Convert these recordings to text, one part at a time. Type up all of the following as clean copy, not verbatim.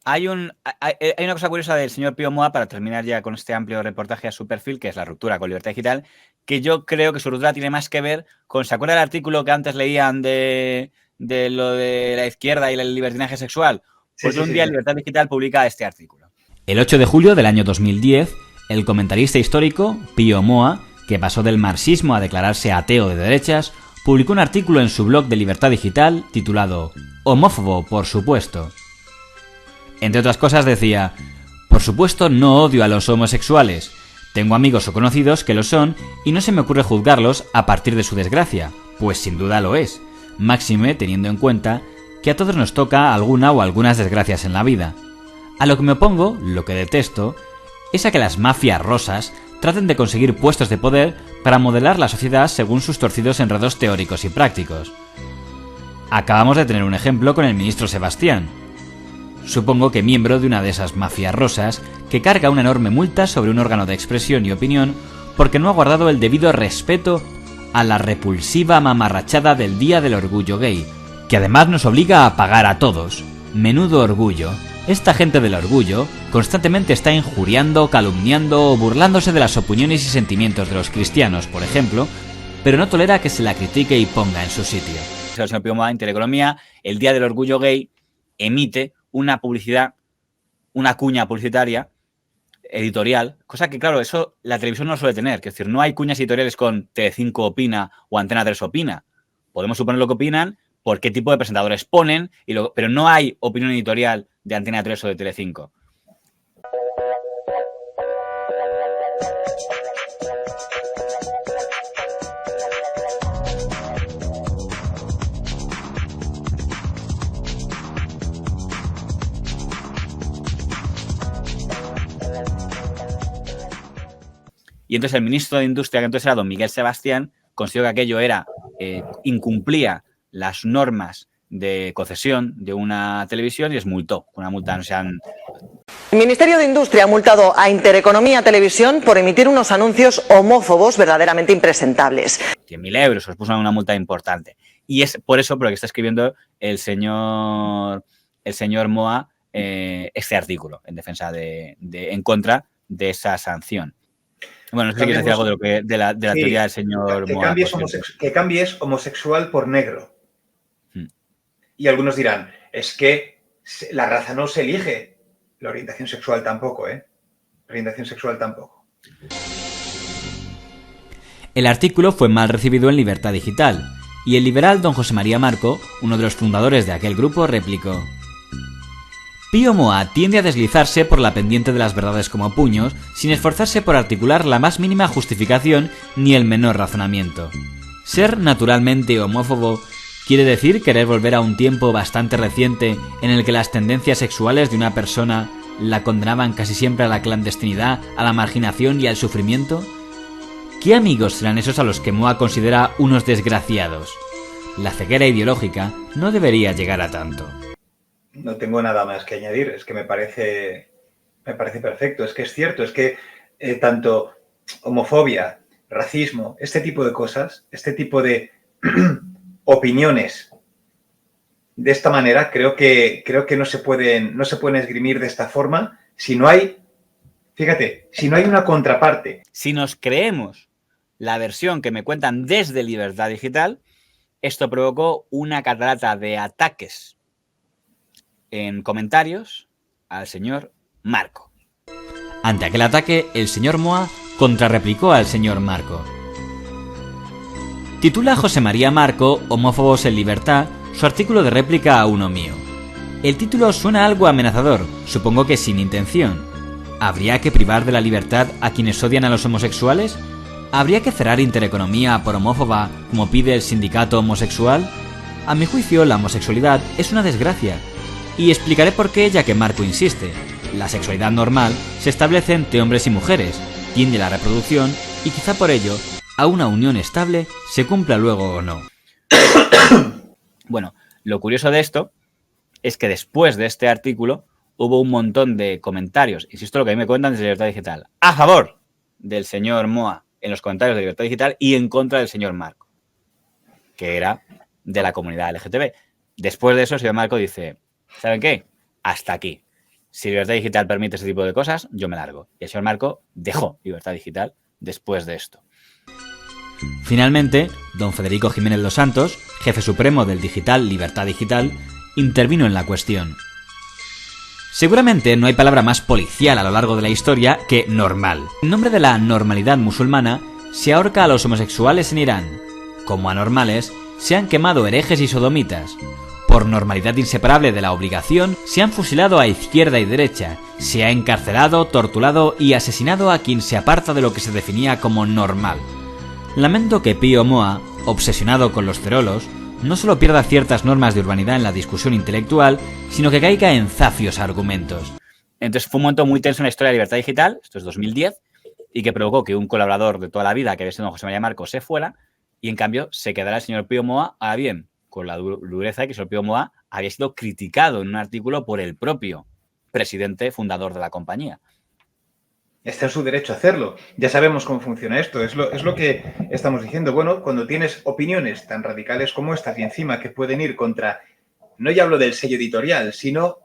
hay una cosa curiosa del señor Pío Moa, para terminar ya con este amplio reportaje a su perfil, que es la ruptura con Libertad Digital, que yo creo que su ruptura tiene más que ver con, ¿se acuerda del artículo que antes leían de lo de la izquierda y el libertinaje sexual? Sí, Pues sí, un sí, día sí. Libertad Digital publica este artículo. El 8 de julio del año 2010, el comentarista histórico Pío Moa, que pasó del marxismo a declararse ateo de derechas, publicó un artículo en su blog de Libertad Digital titulado "Homófobo, por supuesto". Entre otras cosas decía: "Por supuesto no odio a los homosexuales. Tengo amigos o conocidos que lo son y no se me ocurre juzgarlos a partir de su desgracia, pues sin duda lo es, máxime teniendo en cuenta que a todos nos toca alguna o algunas desgracias en la vida. A lo que me opongo, lo que detesto, es a que las mafias rosas traten de conseguir puestos de poder para modelar la sociedad según sus torcidos enredos teóricos y prácticos. Acabamos de tener un ejemplo con el ministro Sebastián. Supongo que miembro de una de esas mafias rosas que carga una enorme multa sobre un órgano de expresión y opinión porque no ha guardado el debido respeto a la repulsiva mamarrachada del Día del Orgullo Gay, que además nos obliga a pagar a todos. Menudo orgullo. Esta gente del orgullo constantemente está injuriando, calumniando o burlándose de las opiniones y sentimientos de los cristianos, por ejemplo, pero no tolera que se la critique y ponga en su sitio". El señor Pío Moa, Intereconomía, el Día del Orgullo Gay, emite una publicidad, una cuña publicitaria editorial, cosa que, claro, eso la televisión no suele tener. Es decir, no hay cuñas editoriales con Telecinco opina o Antena 3 opina. Podemos suponer lo que opinan, por qué tipo de presentadores ponen, pero no hay opinión editorial de Antena 3 o de Telecinco. Y entonces el ministro de Industria, que entonces era don Miguel Sebastián, consideró que aquello incumplía las normas de concesión de una televisión y les multó con una multa, no sean... El Ministerio de Industria ha multado a Intereconomía Televisión por emitir unos anuncios homófobos verdaderamente impresentables. 100.000 euros, os puso una multa importante. Y es por eso por lo que está escribiendo el señor Moa este artículo en defensa en contra de esa sanción. Bueno, no sé si quieres decir algo de la teoría del señor Moa. Que cambies homosexual por negro. Y algunos dirán, es que la raza no se elige. La orientación sexual tampoco, ¿eh? La orientación sexual tampoco. El artículo fue mal recibido en Libertad Digital, y el liberal don José María Marco, uno de los fundadores de aquel grupo, replicó: "Pío Moa tiende a deslizarse por la pendiente de las verdades como puños, sin esforzarse por articular la más mínima justificación ni el menor razonamiento. Ser naturalmente homófobo quiere decir querer volver a un tiempo bastante reciente en el que las tendencias sexuales de una persona la condenaban casi siempre a la clandestinidad, a la marginación y al sufrimiento. ¿Qué amigos serán esos a los que Moa considera unos desgraciados? La ceguera ideológica no debería llegar a tanto". No tengo nada más que añadir, es que me parece perfecto, es que es cierto, es que tanto homofobia, racismo, este tipo de cosas, este tipo de opiniones de esta manera, creo que no se pueden esgrimir de esta forma si no hay, fíjate, si no hay una contraparte. Si nos creemos la versión que me cuentan desde Libertad Digital, esto provocó una catarata de ataques en comentarios al señor Marco. Ante aquel ataque, el señor Moa contrarreplicó al señor Marco. Titula José María Marco, Homófobos en Libertad, su artículo de réplica a uno mío. El título suena algo amenazador, supongo que sin intención. ¿Habría que privar de la libertad a quienes odian a los homosexuales? ¿Habría que cerrar Intereconomía por homófoba, como pide el sindicato homosexual? A mi juicio, la homosexualidad es una desgracia. Y explicaré por qué, ya que Marco insiste. La sexualidad normal se establece entre hombres y mujeres, tiende a la reproducción y quizá por ello a una unión estable se cumpla luego o no. Bueno, lo curioso de esto es que después de este artículo hubo un montón de comentarios, insisto lo que a mí me cuentan desde Libertad Digital, a favor del señor Moa en los comentarios de Libertad Digital y en contra del señor Marco, que era de la comunidad LGTB. Después de eso, el señor Marco dice: ¿saben qué? Hasta aquí. Si Libertad Digital permite ese tipo de cosas, yo me largo. Y el señor Marco dejó Libertad Digital después de esto. Finalmente, don Federico Jiménez Los Santos, jefe supremo del digital Libertad Digital, intervino en la cuestión. Seguramente no hay palabra más policial a lo largo de la historia que normal. En nombre de la normalidad musulmana, se ahorca a los homosexuales en Irán. Como anormales, se han quemado herejes y sodomitas. Por normalidad inseparable de la obligación, se han fusilado a izquierda y derecha, se ha encarcelado, torturado y asesinado a quien se aparta de lo que se definía como normal. Lamento que Pío Moa, obsesionado con los cerolos, no solo pierda ciertas normas de urbanidad en la discusión intelectual, sino que caiga en zafios argumentos. Entonces fue un momento muy tenso en la historia de Libertad Digital, esto es 2010, y que provocó que un colaborador de toda la vida, que había sido José María Marcos, se fuera, y en cambio se quedará el señor Pío Moa. Ahora bien, con la dureza de que el señor Pío Moa había sido criticado en un artículo por el propio presidente fundador de la compañía. Está en su derecho a hacerlo. Ya sabemos cómo funciona esto. Es lo que estamos diciendo. Bueno, cuando tienes opiniones tan radicales como estas y encima que pueden ir contra, no ya hablo del sello editorial, sino,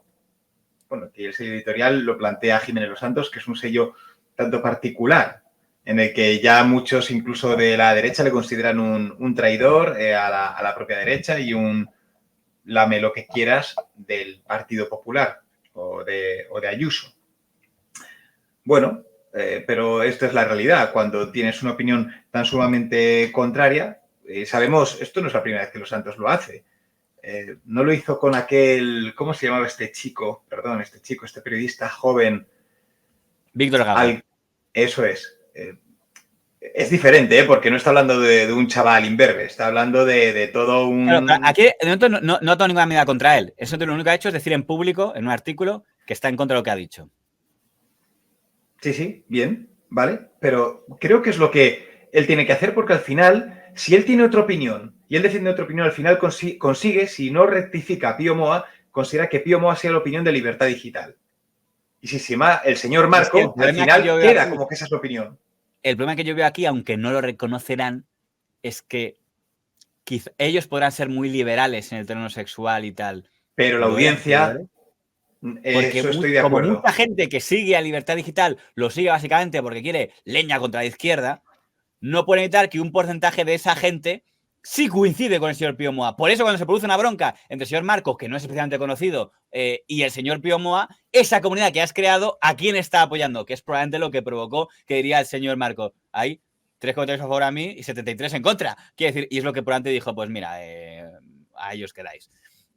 bueno, que el sello editorial lo plantea Jiménez Los Santos, que es un sello tanto particular, en el que ya muchos, incluso de la derecha, le consideran un traidor a la propia derecha y un lame lo que quieras del Partido Popular o de Ayuso. Bueno, pero esta es la realidad. Cuando tienes una opinión tan sumamente contraria, sabemos, esto no es la primera vez que Los Santos lo hace. No lo hizo con aquel, ¿cómo se llamaba este chico? Perdón, este periodista joven. Víctor Gago. Eso es. Es diferente, porque no está hablando de un chaval imberbe, está hablando de todo un... Claro, aquí de momento no tengo ninguna medida contra él. Eso lo único que ha hecho es decir en público, en un artículo, que está en contra de lo que ha dicho. Sí, bien, vale, pero creo que es lo que él tiene que hacer, porque al final, si él tiene otra opinión y él defiende otra opinión, al final consigue, si no rectifica a Pío Moa, considera que Pío Moa sea la opinión de Libertad Digital. Y si se llama el señor Marco, al final queda aquí, como que esa es la opinión. El problema que yo veo aquí, aunque no lo reconocerán, es que ellos podrán ser muy liberales en el terreno sexual y tal. Pero la audiencia... Porque eso estoy de acuerdo. Como mucha gente que sigue a Libertad Digital lo sigue básicamente porque quiere leña contra la izquierda, no puede evitar que un porcentaje de esa gente sí coincide con el señor Pío Moa. Por eso cuando se produce una bronca entre el señor Marcos, que no es especialmente conocido, y el señor Pío Moa, esa comunidad que has creado, ¿a quién está apoyando? Que es probablemente lo que provocó que diría el señor Marcos. Hay 3 comentarios a favor a mí y 73 en contra. Quiere decir, y es lo que probablemente dijo, pues mira, a ellos quedáis.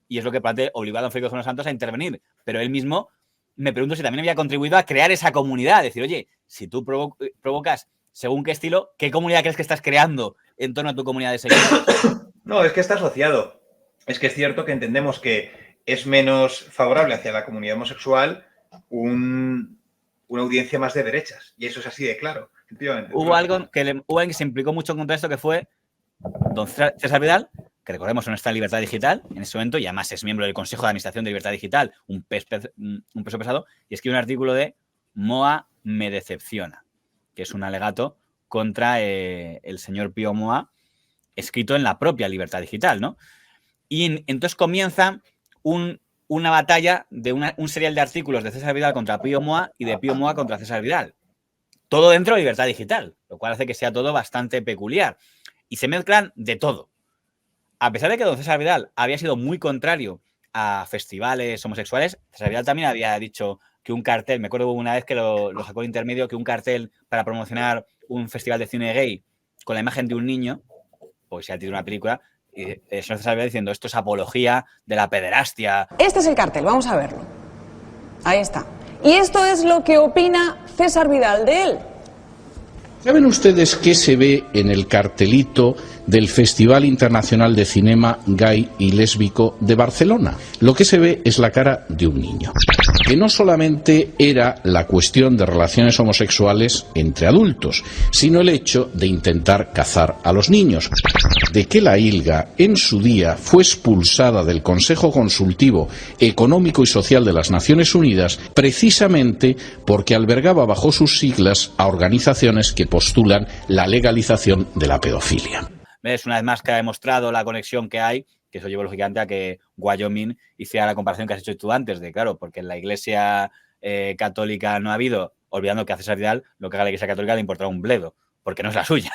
Y es lo que probablemente obligó a don Federico Jiménez Santos a intervenir. Pero él mismo, me pregunto si también había contribuido a crear esa comunidad. Decir, oye, si tú provocas según qué estilo, ¿qué comunidad crees que estás creando en torno a tu comunidad de seguidores? No, es que está asociado. Es que es cierto que entendemos que es menos favorable hacia la comunidad homosexual una audiencia más de derechas. Y eso es así de claro. Hubo alguien que se implicó mucho contra esto, que fue don César Vidal, que recordemos no está en Libertad Digital en ese momento, y además es miembro del Consejo de Administración de Libertad Digital, un peso pesado, y escribe un artículo de Moa me decepciona, que es un alegato contra el señor Pío Moa, escrito en la propia Libertad Digital, ¿no? Y entonces comienza una batalla de un serial de artículos de César Vidal contra Pío Moa y de Pío Moa contra César Vidal. Todo dentro de Libertad Digital, lo cual hace que sea todo bastante peculiar. Y se mezclan de todo. A pesar de que don César Vidal había sido muy contrario a festivales homosexuales, César Vidal también había dicho que un cartel, me acuerdo una vez que lo sacó el intermedio, que un cartel para promocionar un festival de cine gay con la imagen de un niño, pues se ha tirado una película, y el señor César Vidal diciendo esto es apología de la pederastia. Este es el cartel, vamos a verlo. Ahí está. Y esto es lo que opina César Vidal de él. ¿Saben ustedes qué se ve en el cartelito del Festival Internacional de Cinema Gay y Lésbico de Barcelona? Lo que se ve es la cara de un niño, que no solamente era la cuestión de relaciones homosexuales entre adultos, sino el hecho de intentar cazar a los niños. De que la ILGA en su día fue expulsada del Consejo Consultivo Económico y Social de las Naciones Unidas precisamente porque albergaba bajo sus siglas a organizaciones que postulan la legalización de la pedofilia. ¿Ves? Una vez más que ha demostrado la conexión que hay que eso llevó lógicamente a que Wyoming hiciera la comparación que has hecho tú antes, de claro, porque en la Iglesia católica no ha habido, olvidando que a César Vidal lo que haga la Iglesia católica le importará un bledo, porque no es la suya.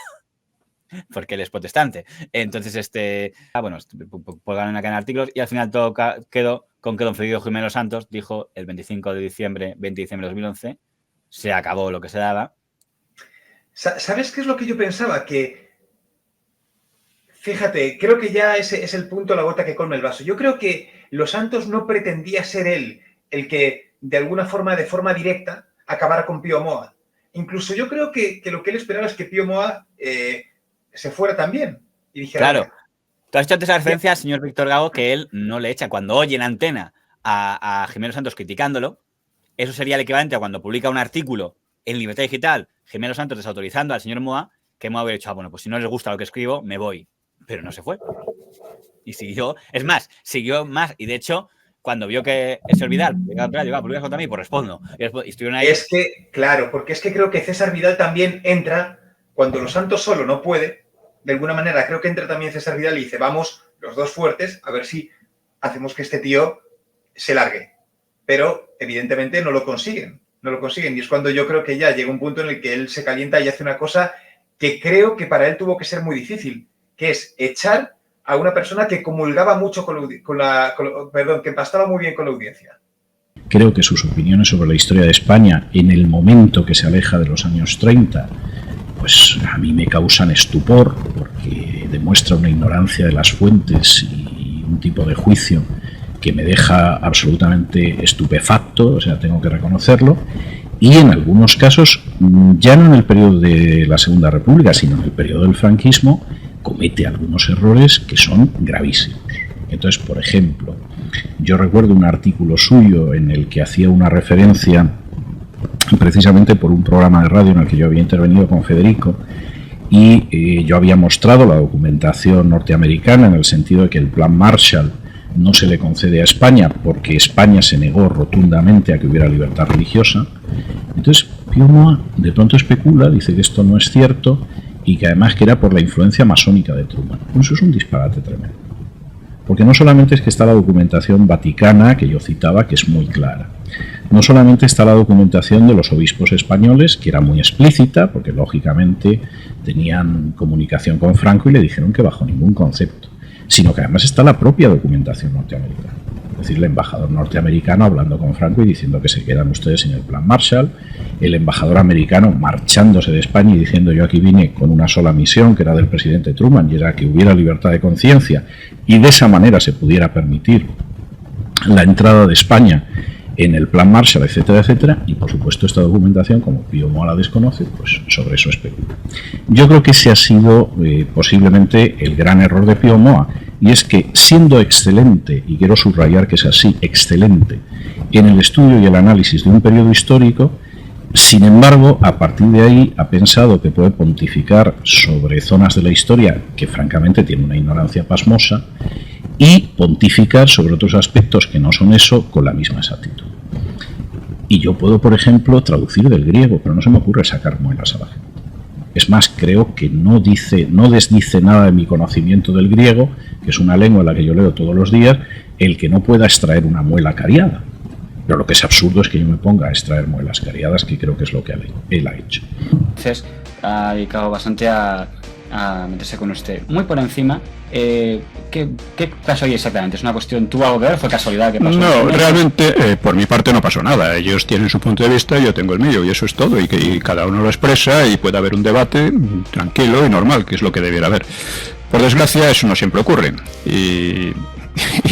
Porque él es protestante. Entonces, colgaron en la cadena de artículos y al final todo quedó con que don Federico Jiménez Santos dijo el 20 de diciembre de 2011, se acabó lo que se daba. ¿Sabes qué es lo que yo pensaba? Que, fíjate, creo que ya ese es el punto, la gota que colma el vaso. Yo creo que Los Santos no pretendía ser él el que, de alguna forma, de forma directa, acabara con Pío Moa. Incluso yo creo que lo que él esperaba es que Pío Moa se fuera también. Y dijera, claro. Tú has hecho antes la referencia al señor Víctor Gago que él no le echa. Cuando oye en antena a Jiménez Santos criticándolo, eso sería el equivalente a cuando publica un artículo en Libertad Digital, Jiménez Santos desautorizando al señor Moa, que Moa hubiera dicho, bueno, pues si no les gusta lo que escribo, me voy. Pero no se fue. Y siguió. Es más, siguió más. Y de hecho, cuando vio que el señor Vidal llegaba a publicar contra mí, pues respondo. Y estuvieron ahí. Es que, claro, porque es que creo que César Vidal también entra cuando Los Santos solo no puede. De alguna manera, creo que entra también César Vidal y dice, vamos, los dos fuertes, a ver si hacemos que este tío se largue. Pero, evidentemente, no lo consiguen. No lo consiguen. Y es cuando yo creo que ya llega un punto en el que él se calienta y hace una cosa que creo que para él tuvo que ser muy difícil, que es echar a una persona que comulgaba mucho que empastaba muy bien con la audiencia. Creo que sus opiniones sobre la historia de España en el momento que se aleja de los años 30, pues a mí me causan estupor, porque demuestra una ignorancia de las fuentes y un tipo de juicio que me deja absolutamente estupefacto, o sea, tengo que reconocerlo, y en algunos casos, ya no en el periodo de la Segunda República, sino en el periodo del franquismo, comete algunos errores que son gravísimos. Entonces, por ejemplo, yo recuerdo un artículo suyo en el que hacía una referencia precisamente por un programa de radio en el que yo había intervenido con Federico, y yo había mostrado la documentación norteamericana en el sentido de que el Plan Marshall no se le concede a España porque España se negó rotundamente a que hubiera libertad religiosa. Entonces Pío Moa de pronto especula, dice que esto no es cierto y que además que era por la influencia masónica de Truman. Eso es un disparate tremendo. Porque no solamente es que está la documentación vaticana que yo citaba, que es muy clara. No solamente está la documentación de los obispos españoles, que era muy explícita, porque lógicamente tenían comunicación con Franco y le dijeron que bajo ningún concepto, sino que además está la propia documentación norteamericana. Es decir, el embajador norteamericano hablando con Franco y diciendo que se quedan ustedes sin el Plan Marshall, el embajador americano marchándose de España y diciendo yo aquí vine con una sola misión, que era del presidente Truman, y era que hubiera libertad de conciencia y de esa manera se pudiera permitir la entrada de España en el Plan Marshall, etcétera, etcétera, y por supuesto esta documentación, como Pío Moa la desconoce, pues sobre eso especula. Yo creo que ese ha sido posiblemente el gran error de Pío Moa, y es que siendo excelente, y quiero subrayar que es así, excelente, en el estudio y el análisis de un periodo histórico, sin embargo, a partir de ahí ha pensado que puede pontificar sobre zonas de la historia que francamente tiene una ignorancia pasmosa, y pontificar sobre otros aspectos que no son eso con la misma exactitud. Y yo puedo, por ejemplo, traducir del griego, pero no se me ocurre sacar muelas a la gente. Es más, creo que no desdice nada de mi conocimiento del griego, que es una lengua en la que yo leo todos los días, el que no pueda extraer una muela cariada. Pero lo que es absurdo es que yo me ponga a extraer muelas cariadas, que creo que es lo que él ha hecho. Entonces, ha dedicado bastante a meterse con usted. Muy por encima, ¿qué pasó ahí exactamente? ¿Es una cuestión, tuvo algo que ver? ¿Fue casualidad que pasó? No, realmente por mi parte no pasó nada. Ellos tienen su punto de vista, yo tengo el mío, y eso es todo. Y cada uno lo expresa y puede haber un debate tranquilo y normal, que es lo que debiera haber. Por desgracia, eso no siempre ocurre. Y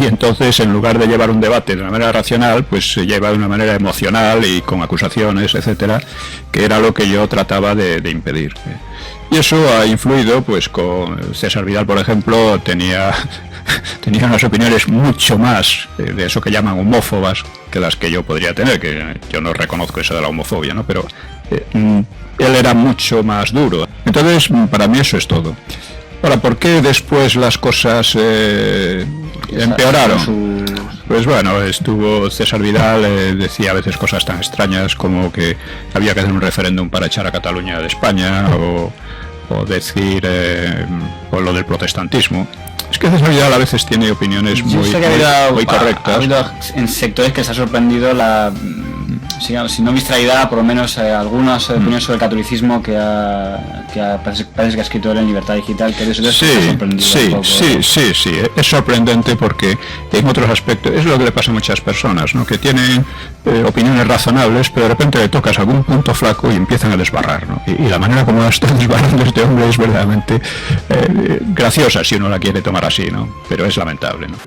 entonces, en lugar de llevar un debate de una manera racional, pues se lleva de una manera emocional y con acusaciones, etcétera, que era lo que yo trataba de impedir. Y eso ha influido, pues con César Vidal, por ejemplo, tenía unas opiniones mucho más de eso que llaman homófobas que las que yo podría tener, que yo no reconozco eso de la homofobia, ¿no? Pero él era mucho más duro. Entonces, para mí eso es todo. Ahora, ¿por qué después las cosas empeoraron? Pues bueno, César Vidal decía a veces cosas tan extrañas como que había que hacer un referéndum para echar a Cataluña de España, o decir o lo del protestantismo. Es que César Vidal a veces tiene opiniones muy correctas. Ha habido en sectores que se ha sorprendido si no distraída, por lo menos algunas opiniones sobre el catolicismo que parece que ha escrito él en Libertad Digital, que sí, es sorprendente porque en otros aspectos es lo que le pasa a muchas personas, ¿no? Que tienen opiniones razonables, pero de repente le tocas algún punto flaco y empiezan a desbarrar, ¿no? Y la manera como está desbarrando este hombre es verdaderamente graciosa si uno la quiere tomar así, ¿no? Pero es lamentable, ¿no?